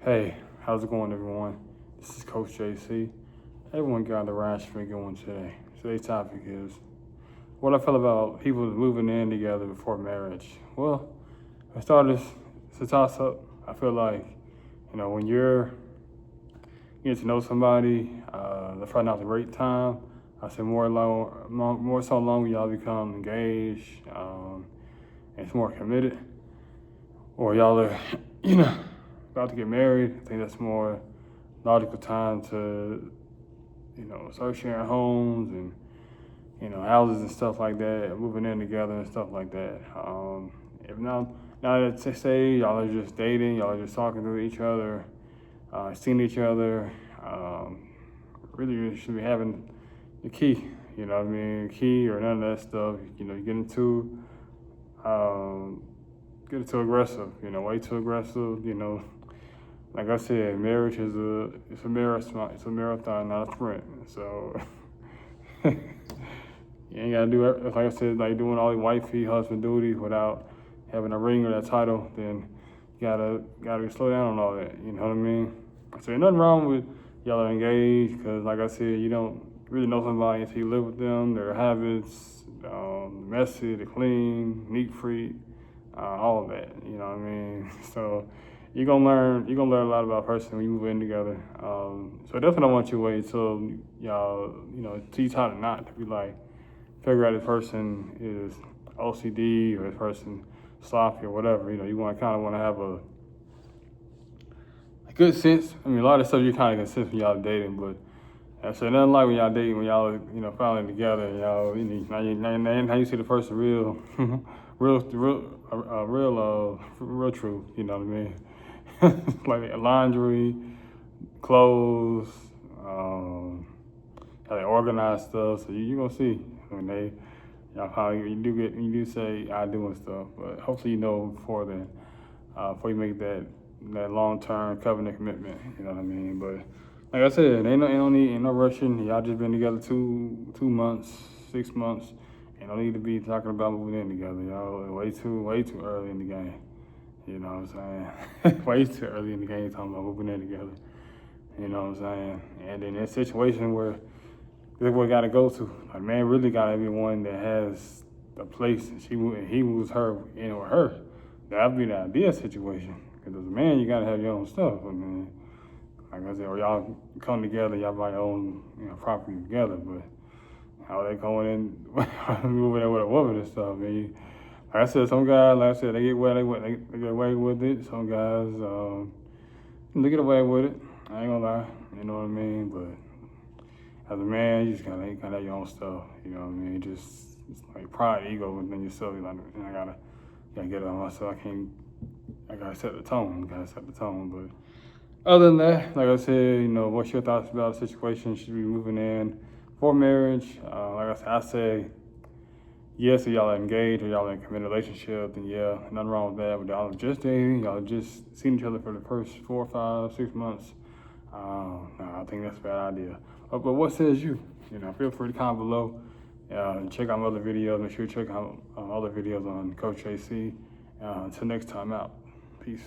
Hey, how's it going, everyone? This is Coach JC. Everyone got the rash for me going today. Today's topic is what I feel about people moving in together before marriage. Well, I started this, it's a toss up. I feel like, when you're getting to know somebody, that's probably not a great time. I say more so long when y'all become engaged, and it's more committed, or y'all are, you know, about to get married. I think that's more logical time to, start sharing homes and, houses and stuff like that, moving in together and stuff like that. If not, now that say y'all are just dating, y'all are just talking to each other, seeing each other, really you should be having the key, key or none of that stuff. You get too aggressive, way too aggressive, like I said, marriage is it's a marathon, not a sprint. So you ain't gotta do it. Like I said, like doing all the wifey husband duties without having a ring or that title. Then you gotta slow down on all that. You know what I mean? So ain't nothing wrong with y'all are engaged, because like I said, you don't really know somebody until you live with them, their habits, messy, the clean, neat freak, all of that. You know what I mean? So you're gonna learn a lot about a person when you move in together. So definitely don't want you to wait till y'all, till you taught it not to be like figure out this person is OCD or this person sloppy or whatever. You kind of want to have a good sense. I mean, a lot of stuff you kind of can sense when y'all dating, but I said nothing like when y'all dating, when y'all finally together, y'all now you see the person real, real truth. You know what I mean? Like laundry, clothes, how they organize stuff. So you gonna see when y'all probably you do say I do and stuff, but hopefully before then, before you make that long-term covenant commitment. You know what I mean? But like I said, ain't no rushing. Y'all just been together 2 months, 6 months. Ain't no need to be talking about moving in together. Y'all way too early in the game. You know what I'm saying? Way too early in the game talking about moving in together. You know what I'm saying? And in that situation where this is what got to go to. Like, man really got to be one that has a place, and he moves her in with her. That'd be the ideal situation. Because as a man, you got to have your own stuff. I mean, like I said, or y'all come together, y'all buy your own property together. But how they going in, moving in with a woman and stuff, man. Like I said, some guys, like I said, they get away with it. Some guys, they get away with it. I ain't gonna lie, you know what I mean? But as a man, you just gotta have your own stuff. You know what I mean? Just it's like pride, ego within yourself. You're like, I gotta get it on myself. I gotta set the tone. But other than that, like I said, what's your thoughts about the situation? Should we be moving in for marriage? Like I said, I say yes, if y'all are engaged or y'all in a committed relationship, then yeah, nothing wrong with that. But y'all are just dating, y'all just seeing each other for the first 4, 5, 6 months. No, I think that's a bad idea. But what says you? Feel free to comment below. Check out my other videos. Make sure you check out other videos on Coach JC. Until next time, out. Peace.